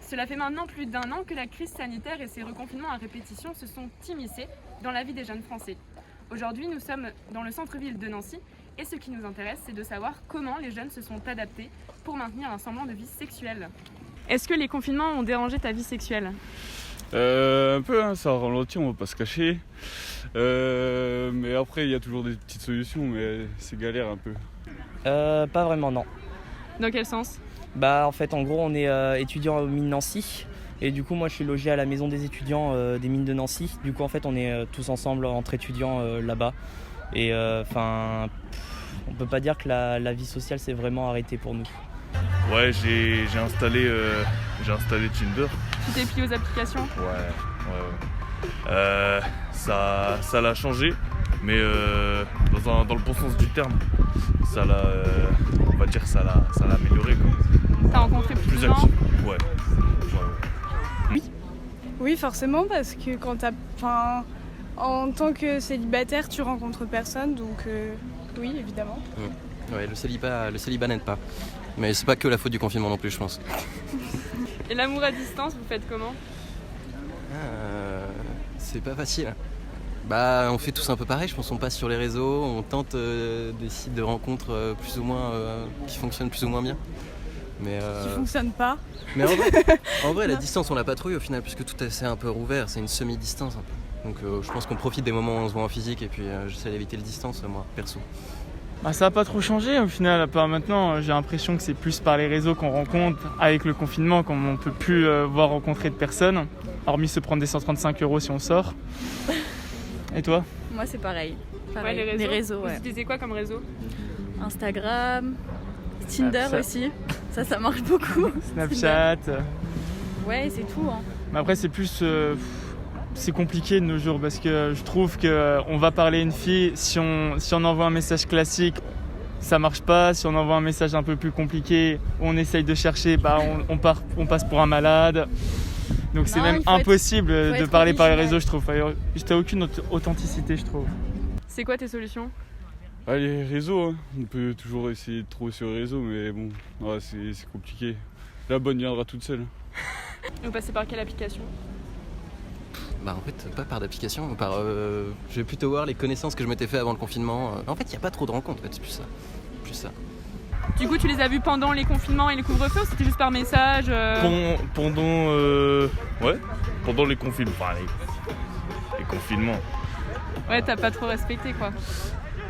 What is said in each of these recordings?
Cela fait maintenant plus d'1 an que la crise sanitaire et ses reconfinements à répétition se sont immiscés dans la vie des jeunes Français. Aujourd'hui, nous sommes dans le centre-ville de Nancy et ce qui nous intéresse, c'est de savoir comment les jeunes se sont adaptés pour maintenir un semblant de vie sexuelle. Est-ce que les confinements ont dérangé ta vie sexuelle ? Un peu, hein, ça ralentit, on va pas se cacher. Mais après, il y a toujours des petites solutions, mais c'est galère un peu. Pas vraiment, non. Dans quel sens ? En fait, en gros, on est étudiant aux mines Nancy. Et du coup, moi, je suis logé à la maison des étudiants des mines de Nancy. Du coup, en fait, on est tous ensemble entre étudiants là-bas. Et on peut pas dire que la vie sociale s'est vraiment arrêtée pour nous. Ouais, j'ai installé Tinder. Tu t'es plié aux applications ? Ouais. Ça l'a changé, mais dans le bon sens du terme. On va dire ça l'a amélioré, quoi. T'as rencontré plus de gens ? Actif. Ouais. Oui, forcément, parce que en tant que célibataire, tu rencontres personne, donc oui, évidemment. Ouais, le célibat n'aide pas. Mais c'est pas que la faute du confinement non plus, je pense. Et l'amour à distance, vous faites comment ? C'est pas facile. On fait tous un peu pareil, je pense. On passe sur les réseaux, on tente des sites de rencontres plus ou moins qui fonctionnent plus ou moins bien. Mais Qui fonctionne pas. Mais en vrai, la distance, on la patrouille au final, puisque tout est un peu rouvert, c'est une semi-distance un peu. Donc je pense qu'on profite des moments où on se voit en physique et puis j'essaie d'éviter les distances, moi, perso. Ça n'a pas trop changé au final, à part maintenant, j'ai l'impression que c'est plus par les réseaux qu'on rencontre. Avec le confinement, comme on ne peut plus voir rencontrer de personnes, hormis se prendre des 135 € si on sort. Et toi ? Moi c'est pareil. Ouais, les réseaux. Ouais. Vous utilisez quoi comme réseau ? Instagram, Tinder ça. aussi, ça marche beaucoup. Snapchat. Ouais, c'est tout. Hein. Mais après, c'est plus... c'est compliqué de nos jours parce que je trouve qu'on va parler à une fille, si on envoie un message classique, ça marche pas. Si on envoie un message un peu plus compliqué, on essaye de chercher, on passe pour un malade. Donc c'est même impossible de parler par les réseaux, je trouve. T'as aucune authenticité, je trouve. C'est quoi tes solutions ? Les réseaux, hein. On peut toujours essayer de trouver sur les réseaux, mais bon, c'est compliqué. La bonne viendra toute seule. Vous passez par quelle application ? En fait, pas par d'application, je vais plutôt voir les connaissances que je m'étais fait avant le confinement. En fait, il n'y a pas trop de rencontres, en fait, c'est plus ça. Du coup, tu les as vus pendant les confinements et les couvre-feux ou c'était juste par message Pendant les confinements. Les confinements. Ouais, t'as pas trop respecté quoi.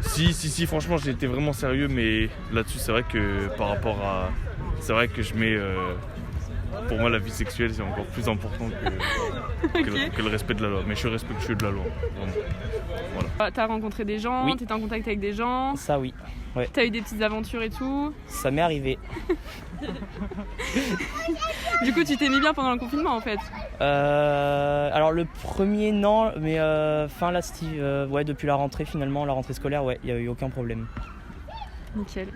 Si, franchement, j'ai été vraiment sérieux, mais là-dessus, c'est vrai que c'est vrai que je mets... pour moi, la vie sexuelle, c'est encore plus important que le respect de la loi. Mais je suis respectueux de la loi, vraiment. Voilà. T'as rencontré des gens, Oui. t'étais en contact avec des gens, Ça, oui. Ouais. t'as eu des petites aventures et tout. Ça m'est arrivé. Du coup, tu t'es mis bien pendant le confinement en fait. Alors le premier, non, mais depuis la rentrée finalement, la rentrée scolaire, ouais, il n'y a eu aucun problème. Nickel.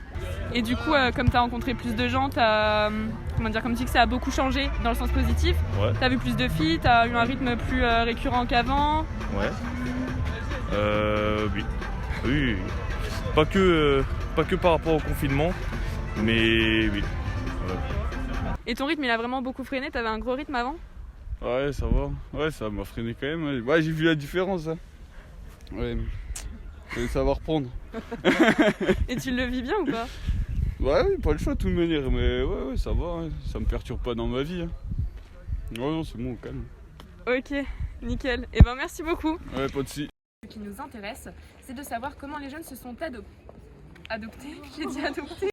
Et du coup, comme t'as rencontré plus de gens, comme tu dis que ça a beaucoup changé dans le sens positif. Ouais. T'as vu plus de filles, t'as eu un rythme plus récurrent qu'avant. Ouais. Oui. Pas que par rapport au confinement, mais oui. Et ton rythme, il a vraiment beaucoup freiné, t'avais un gros rythme avant ? Ouais, ça va. Ouais, ça m'a freiné quand même. Ouais, j'ai vu la différence. Hein. Ouais. Et ça va reprendre. Et tu le vis bien ou pas ? Ouais, oui, pas le choix de toute manière, mais ouais, ça va. Hein. Ça me perturbe pas dans ma vie. Hein. Ouais, non, c'est bon, calme. Ok, nickel. Et merci beaucoup. Ouais, pas de soucis. Ce qui nous intéresse, c'est de savoir comment les jeunes se sont adoptés. J'ai dit adoptés.